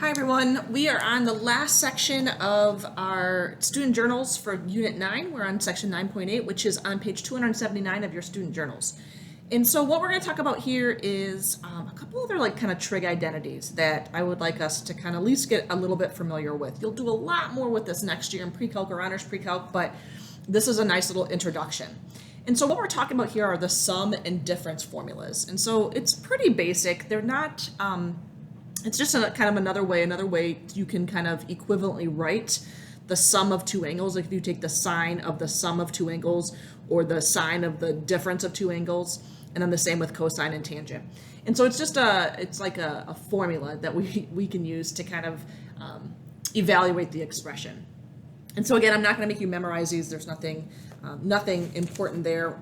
Hi everyone, we are on the last section of our student journals for Unit 9. We're on section 9.8, which is on page 279 of your student journals. And so what we're going to talk about here is a couple other kind of trig identities that I would like us to kind of at least get a little bit familiar with. You'll do a lot more with this next year in pre-calc or honors pre-calc, but this is a nice little introduction. And so what we're talking about here are the sum and difference formulas. And so it's pretty basic. They're not... it's just kind of another way you can kind of equivalently write the sum of two angles. Like if you take the sine of the sum of two angles or the sine of the difference of two angles, and then the same with cosine and tangent. And so it's just like a formula that we can use to kind of evaluate the expression. And so again, I'm not going to make you memorize these. There's nothing important there.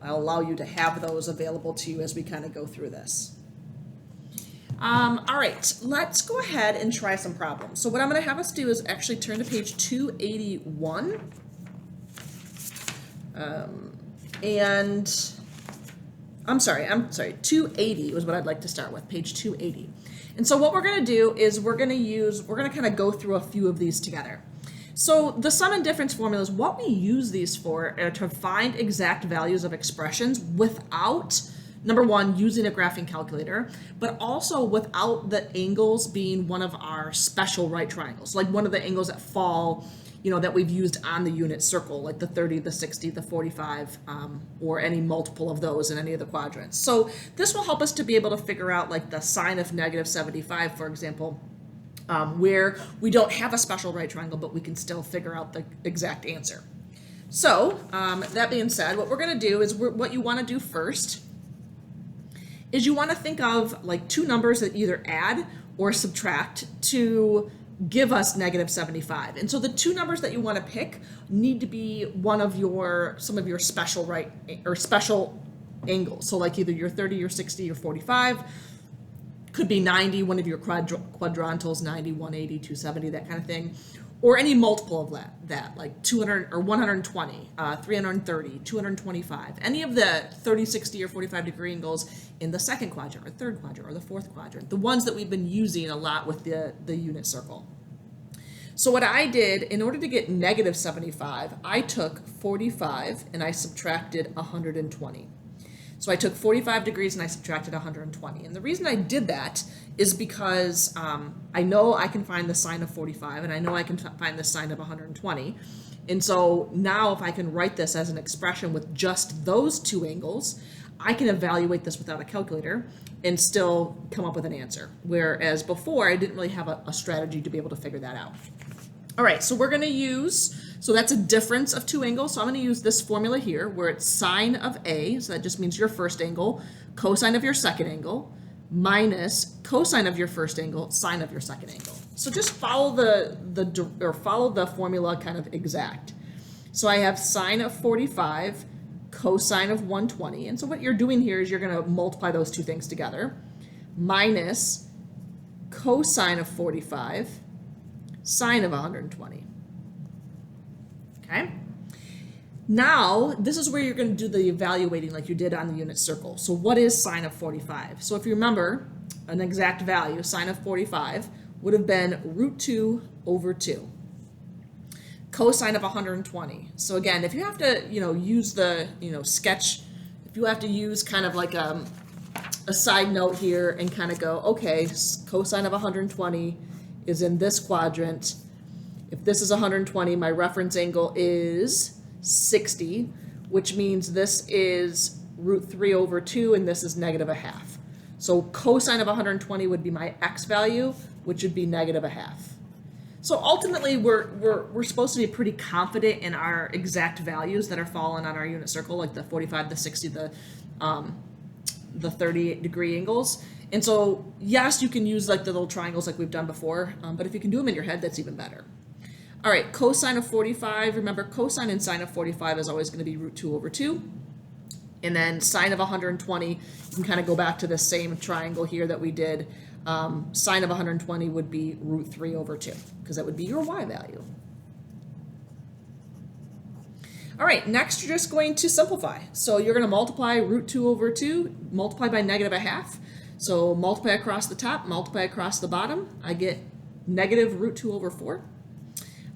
I'll allow you to have those available to you as we kind of go through this. All right, let's go ahead and try some problems. So what I'm going to have us do is actually turn to page 281. And I'm sorry, 280 was what I'd like to start with, page 280. And so what we're going to do is we're going to kind of go through a few of these together. So the sum and difference formulas, what we use these for are to find exact values of expressions without, number one, using a graphing calculator, but also without the angles being one of our special right triangles, like one of the angles that fall, that we've used on the unit circle, like the 30, the 60, the 45, or any multiple of those in any of the quadrants. So this will help us to be able to figure out like the sine of negative 75, for example, where we don't have a special right triangle, but we can still figure out the exact answer. So that being said, what we're going to do is what you want to do first is you want to think of like two numbers that either add or subtract to give us negative 75. And so the two numbers that you want to pick need to be some of your special right or special angles. So like either your 30, your 60, or 45. Could be 90, one of your quadrantals, 90, 180, 270, that kind of thing. Or any multiple of that like 200 or 120, 330, 225, any of the 30, 60, or 45 degree angles in the second quadrant or third quadrant or the fourth quadrant, the ones that we've been using a lot with the unit circle. So what I did, in order to get negative 75, I took 45 and I subtracted 120. So I took 45 degrees and I subtracted 120. And the reason I did that is because I know I can find the sine of 45 and I know I can find the sine of 120. And so now if I can write this as an expression with just those two angles, I can evaluate this without a calculator and still come up with an answer. Whereas before, I didn't really have a strategy to be able to figure that out. All right, so we're going to use, so that's a difference of two angles. So I'm going to use this formula here where it's sine of A, so that just means your first angle, cosine of your second angle, minus cosine of your first angle, sine of your second angle. So just follow the formula kind of exact. So I have sine of 45, cosine of 120. And so what you're doing here is you're going to multiply those two things together, minus cosine of 45, sine of 120. Okay? Now, this is where you're going to do the evaluating like you did on the unit circle. So what is sine of 45? So if you remember, an exact value, sine of 45, would have been root 2 over 2. Cosine of 120. So again, if you have to, use the, sketch, if you have to use kind of like a side note here and kind of go, okay, cosine of 120 is in this quadrant. If this is 120, my reference angle is 60, which means this is root 3 over 2, and this is negative 1/2. So cosine of 120 would be my x value, which would be negative 1/2. So ultimately, we're supposed to be pretty confident in our exact values that are falling on our unit circle, like the 45, the 60, the 30 degree angles. And so, yes, you can use like the little triangles like we've done before, but if you can do them in your head, that's even better. All right, cosine of 45, remember cosine and sine of 45 is always going to be root 2 over 2. And then sine of 120, you can kind of go back to the same triangle here that we did. Sine of 120 would be root 3 over 2, because that would be your y value. All right, next you're just going to simplify. So you're going to multiply root 2 over 2, multiply by negative 1/2. So multiply across the top, multiply across the bottom, I get negative root 2 over 4.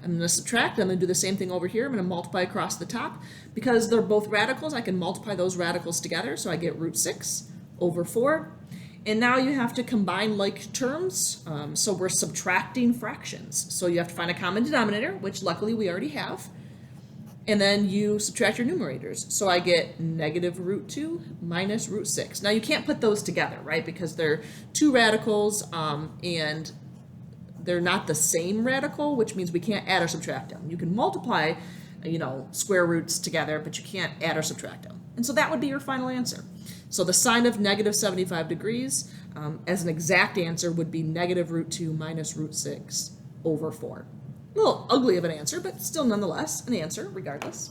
I'm going to subtract. I'm going to do the same thing over here. I'm going to multiply across the top. Because they're both radicals, I can multiply those radicals together. So I get root 6 over 4. And now you have to combine like terms. So we're subtracting fractions. So you have to find a common denominator, which luckily we already have. And then you subtract your numerators. So I get negative root 2 minus root 6. Now you can't put those together, right? Because they're two radicals and they're not the same radical, which means we can't add or subtract them. You can multiply, square roots together, but you can't add or subtract them. And so that would be your final answer. So the sine of negative 75 degrees as an exact answer would be negative root 2 minus root 6 over 4. A little ugly of an answer, but still nonetheless an answer regardless.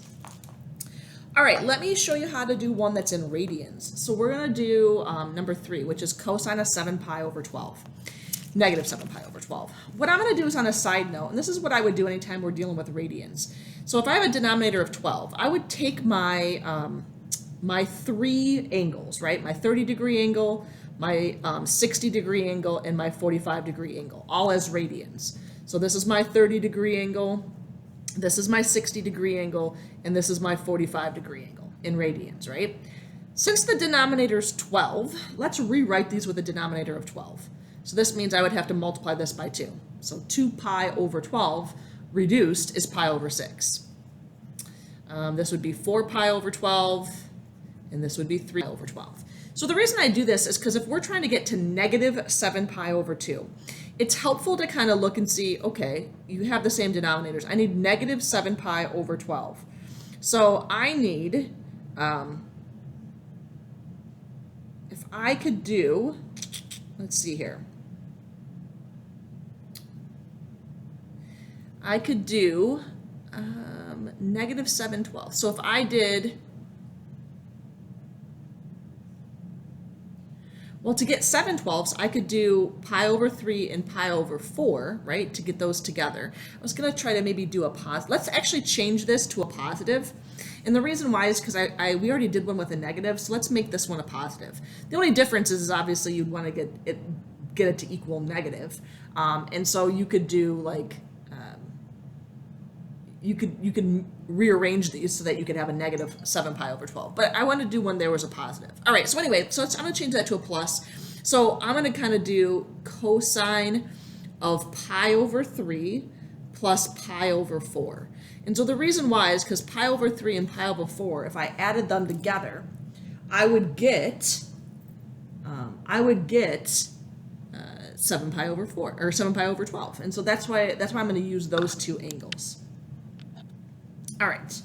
All right, let me show you how to do one that's in radians. So we're going to do number 3, which is cosine of 7 pi over 12. Negative 7 pi over 12. What I'm going to do is on a side note, and this is what I would do anytime we're dealing with radians. So if I have a denominator of 12, I would take my my 3 angles, right? My 30-degree angle, my 60-degree angle, and my 45-degree angle, all as radians. So this is my 30-degree angle, this is my 60-degree angle, and this is my 45-degree angle in radians, right? Since the denominator is 12, let's rewrite these with a denominator of 12. So this means I would have to multiply this by 2. So 2 pi over 12 reduced is pi over 6. This would be 4 pi over 12, and this would be 3 over 12. So the reason I do this is because if we're trying to get to negative 7 pi over 2, it's helpful to kind of look and see, okay, you have the same denominators. I need negative 7 pi over 12. So I need, if I could do, let's see here. I could do negative 7/12. So if I did, well, to get 7/12, I could do pi over 3 and pi over 4, right, to get those together. I was going to try to maybe do a positive. Let's actually change this to a positive. And the reason why is because we already did one with a negative, so let's make this one a positive. The only difference is obviously you'd want to get it to equal negative. And so you could do like, you could rearrange these so that you could have a negative 7 pi over 12. But I want to do one there was a positive. All right, so anyway, so I'm going to change that to a plus. So I'm going to kind of do cosine of pi over 3 plus pi over 4. And so the reason why is because pi over 3 and pi over 4, if I added them together, I would get 7 pi over 4 or 7 pi over 12. And so that's why I'm going to use those two angles. All right,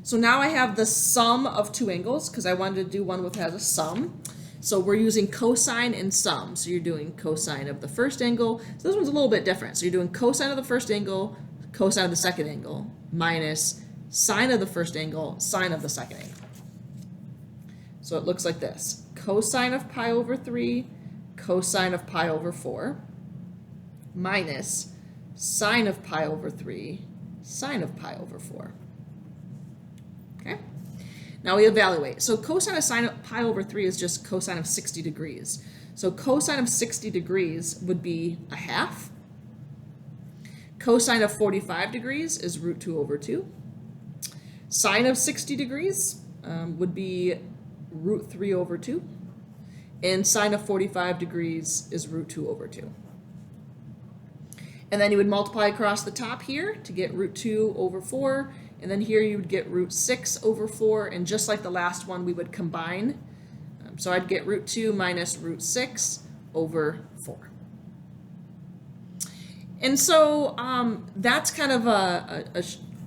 so now I have the sum of two angles because I wanted to do one that has a sum. So we're using cosine and sum. So you're doing cosine of the first angle. So this one's a little bit different. So you're doing cosine of the first angle, cosine of the second angle, minus sine of the first angle, sine of the second angle. So it looks like this. Cosine of pi over 3, cosine of pi over 4, minus sine of pi over 3, sine of pi over 4. Okay, now we evaluate. So cosine of sine of pi over 3 is just cosine of 60 degrees. So cosine of 60 degrees would be a half. Cosine of 45 degrees is root 2 over 2. Sine of 60 degrees would be root 3 over 2. And sine of 45 degrees is root 2 over 2. And then you would multiply across the top here to get root 2 over 4. And then here you would get root 6 over 4. And just like the last one, we would combine. So I'd get root 2 minus root 6 over 4. And so that's kind of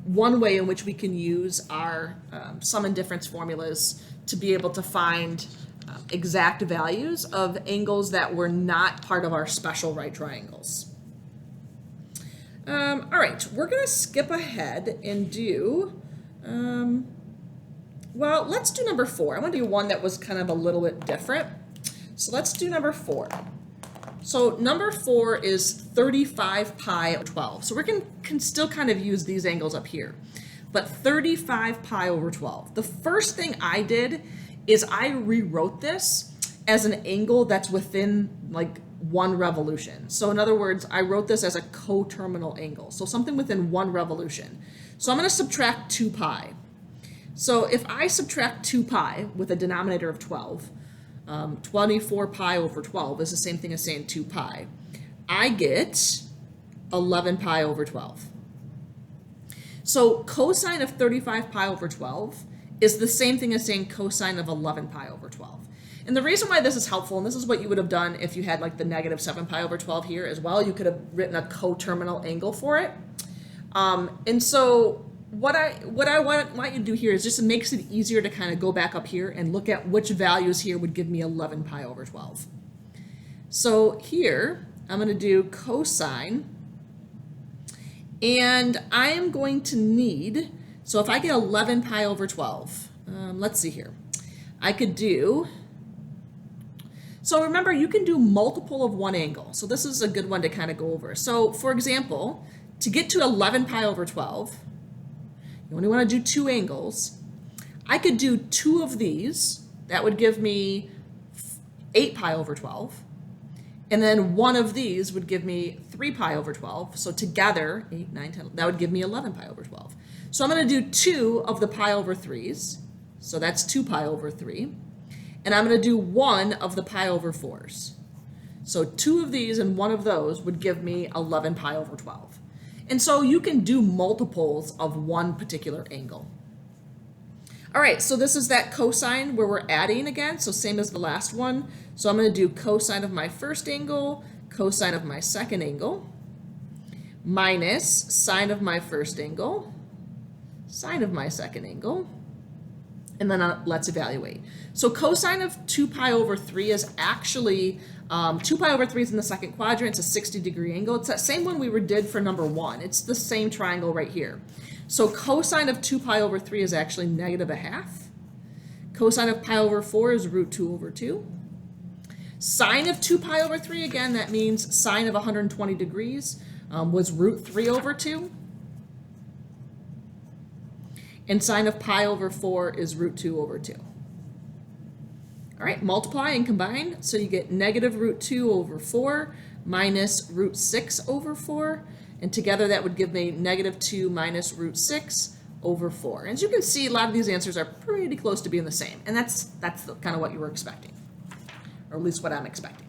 one way in which we can use our sum and difference formulas to be able to find exact values of angles that were not part of our special right triangles. All right, we're going to skip ahead and do, well, let's do number 4. I want to do one that was kind of a little bit different. So let's do number 4. So number 4 is 35 pi over 12. So we can still kind of use these angles up here. But 35 pi over 12. The first thing I did is I rewrote this as an angle that's within like 1 revolution. So in other words, I wrote this as a coterminal angle. So something within 1 revolution. So I'm going to subtract 2 pi. So if I subtract 2 pi with a denominator of 12, 24 pi over 12 is the same thing as saying 2 pi. I get 11 pi over 12. So cosine of 35 pi over 12 is the same thing as saying cosine of 11 pi over 12. And the reason why this is helpful, and this is what you would have done if you had like the negative 7 pi over 12 here as well, you could have written a coterminal angle for it. And so what I want you to do here is just it makes it easier to kind of go back up here and look at which values here would give me 11 pi over 12. So here, I'm going to do cosine, and I am going to need, so if I get 11 pi over 12, let's see here, I could do, so remember you can do multiple of one angle, so this is a good one to kind of go over. So for example, to get to 11 pi over 12, you only want to do 2 angles. I could do 2 of these, that would give me 8 pi over 12. And then 1 of these would give me 3 pi over 12. So together, 8, 9, 10, that would give me 11 pi over 12. So I'm going to do 2 of the pi over 3s. So that's 2 pi over 3. And I'm going to do 1 of the pi over 4s. So 2 of these and 1 of those would give me 11 pi over 12. And so you can do multiples of one particular angle. All right, so this is that cosine where we're adding again, so same as the last one. So I'm going to do cosine of my first angle, cosine of my second angle, minus sine of my first angle, sine of my second angle, and then let's evaluate. So cosine of 2 pi over 3 is actually, 2 pi over 3 is in the second quadrant, it's a 60-degree angle. It's that same one we did for number 1. It's the same triangle right here. So cosine of 2 pi over 3 is actually -1/2. Cosine of pi over 4 is root 2 over 2. Sine of 2 pi over 3, again, that means sine of 120 degrees was root 3 over 2. And sine of pi over 4 is root 2 over 2. All right, multiply and combine, so you get negative root 2 over 4 minus root 6 over 4, and together that would give me negative 2 minus root 6 over 4. And as you can see, a lot of these answers are pretty close to being the same, and that's kind of what you were expecting, or at least what I'm expecting.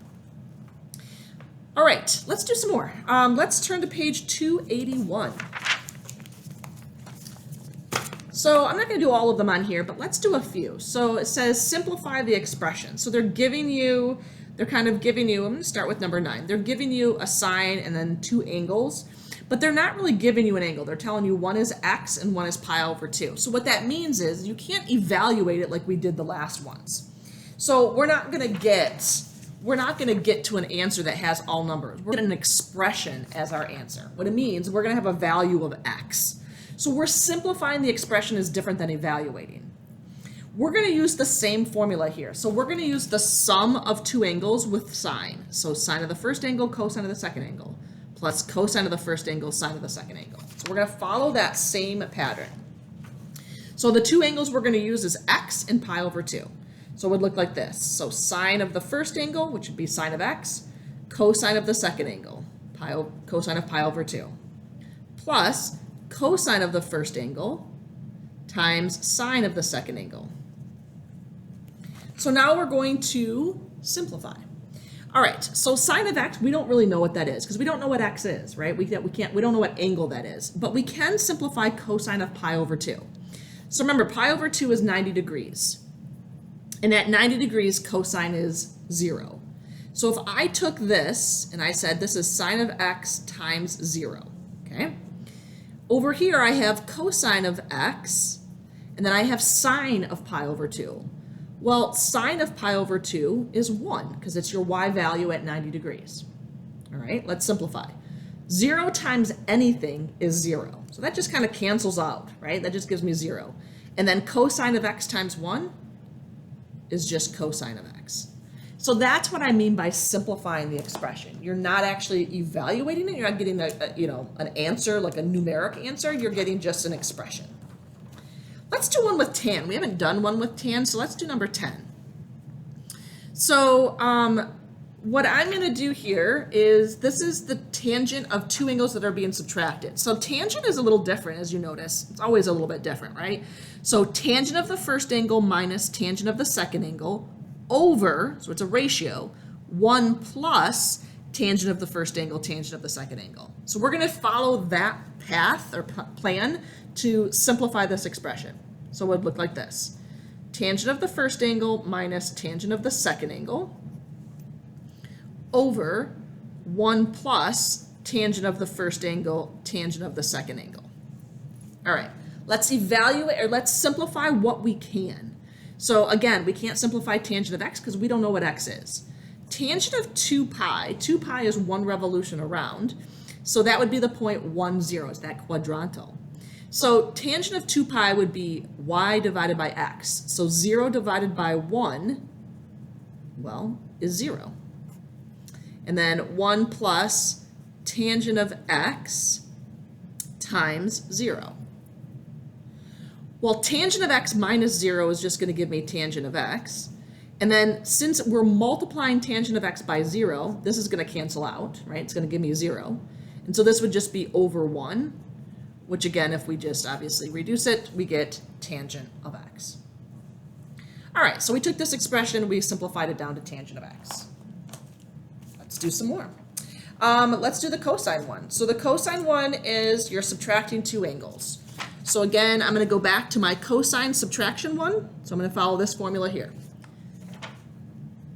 All right, let's do some more. Let's turn to page 281. So I'm not going to do all of them on here, but let's do a few. So it says simplify the expression. So they're kind of giving you, I'm going to start with number 9. They're giving you a sine and then 2 angles, but they're not really giving you an angle. They're telling you one is x and one is pi over 2. So what that means is you can't evaluate it like we did the last ones. So we're not going to get to an answer that has all numbers. We're going to get an expression as our answer. What it means, we're going to have a value of x. So we're simplifying the expression is different than evaluating. We're going to use the same formula here. So we're going to use the sum of 2 angles with sine. So sine of the first angle, cosine of the second angle, plus cosine of the first angle, sine of the second angle. So we're going to follow that same pattern. So the 2 angles we're going to use is x and pi over 2. So it would look like this. So sine of the first angle, which would be sine of x, cosine of the second angle, cosine of pi over 2, plus cosine of the first angle times sine of the second angle. So now we're going to simplify. All right, so sine of x, we don't really know what that is because we don't know what x is, right? We don't know what angle that is, but we can simplify cosine of pi over 2. So remember, pi over 2 is 90 degrees. And at 90 degrees, cosine is 0. So if I took this and I said this is sine of x times 0, okay? Over here, I have cosine of x, and then I have sine of pi over 2. Well, sine of pi over 2 is 1, because it's your y value at 90 degrees. All right, let's simplify. 0 times anything is 0. So that just kind of cancels out, right? That just gives me 0. And then cosine of x times 1 is just cosine of x. So that's what I mean by simplifying the expression. You're not actually evaluating it. You're not getting an answer, like a numeric answer. You're getting just an expression. Let's do one with tan. We haven't done one with tan, so let's do number 10. So what I'm going to do here is this is the tangent of two angles that are being subtracted. So tangent is a little different, as you notice. It's always a little bit different, right? So tangent of the first angle minus tangent of the second angle over, so it's a ratio, 1 plus tangent of the first angle, tangent of the second angle. So we're going to follow that path or plan to simplify this expression. So it would look like this. Tangent of the first angle minus tangent of the second angle over 1 plus tangent of the first angle, tangent of the second angle. All right, let's evaluate, or let's simplify what we can. So again, we can't simplify tangent of x because we don't know what x is. Tangent of 2 pi is 1 revolution around, so that would be the point 1, 0, is that quadrantal. So tangent of 2 pi would be y divided by x. So 0 divided by 1, well, is 0. And then 1 plus tangent of x times 0. Well, tangent of x minus 0 is just going to give me tangent of x. And then since we're multiplying tangent of x by 0, this is going to cancel out, right? It's going to give me 0. And so this would just be over 1, which again, if we just obviously reduce it, we get tangent of x. All right, so we took this expression, we simplified it down to tangent of x. Let's do some more. Let's do the cosine one. So the cosine one is you're subtracting two angles. So again, I'm going to go back to my cosine subtraction one. So I'm going to follow this formula here.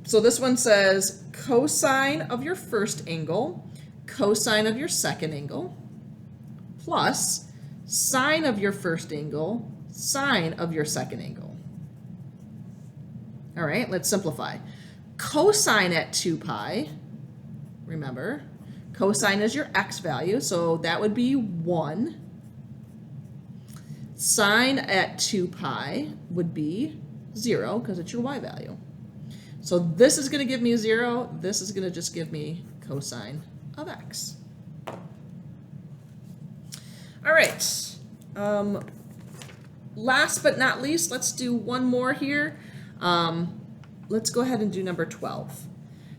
So this one says cosine of your first angle, cosine of your second angle, plus sine of your first angle, sine of your second angle. All right, let's simplify. Cosine at 2 pi, remember, cosine is your x value, so that would be 1. Sine at 2 pi would be 0 because it's your y value. So this is going to give me 0. This is going to just give me cosine of x. All right. Last but not least, let's do one more here. Let's go ahead and do number 12.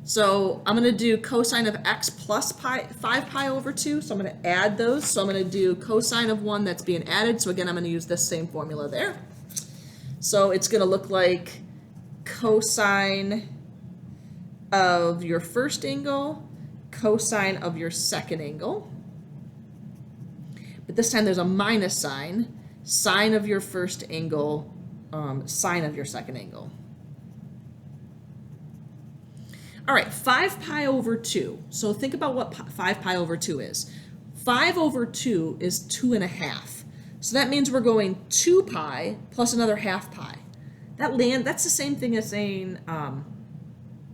So I'm going to do cosine of x plus 5 pi over 2. So I'm going to add those. So I'm going to do cosine of 1 that's being added. So again, I'm going to use this same formula there. So it's going to look like cosine of your first angle, cosine of your second angle. But this time there's a minus sign, sine of your first angle, sine of your second angle. All right, 5 pi over 2. So think about what 5 pi over 2 is. 5 over 2 is 2.5. So that means we're going 2 pi plus another half pi. That's the same thing as saying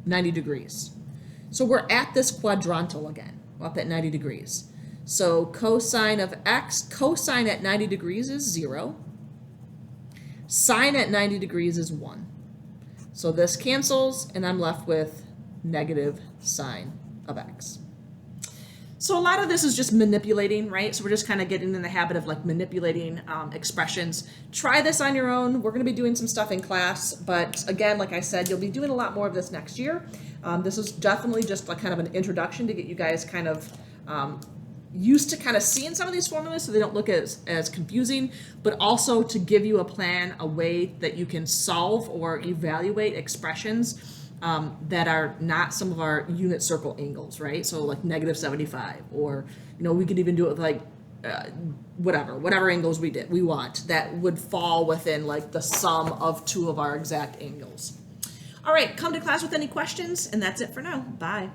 90 degrees. So we're at this quadrantal again, we're up at 90 degrees. So cosine of x, cosine at 90 degrees is 0. Sine at 90 degrees is 1. So this cancels, and I'm left with negative sine of x. So a lot of this is just manipulating, right? So we're just kind of getting in the habit of like manipulating expressions. Try this on your own. We're going to be doing some stuff in class, but again, like I said, you'll be doing a lot more of this next year. This is definitely just like kind of an introduction to get you guys kind of used to kind of seeing some of these formulas so they don't look as confusing, but also to give you a plan, a way that you can solve or evaluate expressions that are not some of our unit circle angles, right? So like negative 75, or, you know, we could even do it with like whatever angles we want that would fall within like the sum of two of our exact angles. All right, come to class with any questions, and that's it for now. Bye.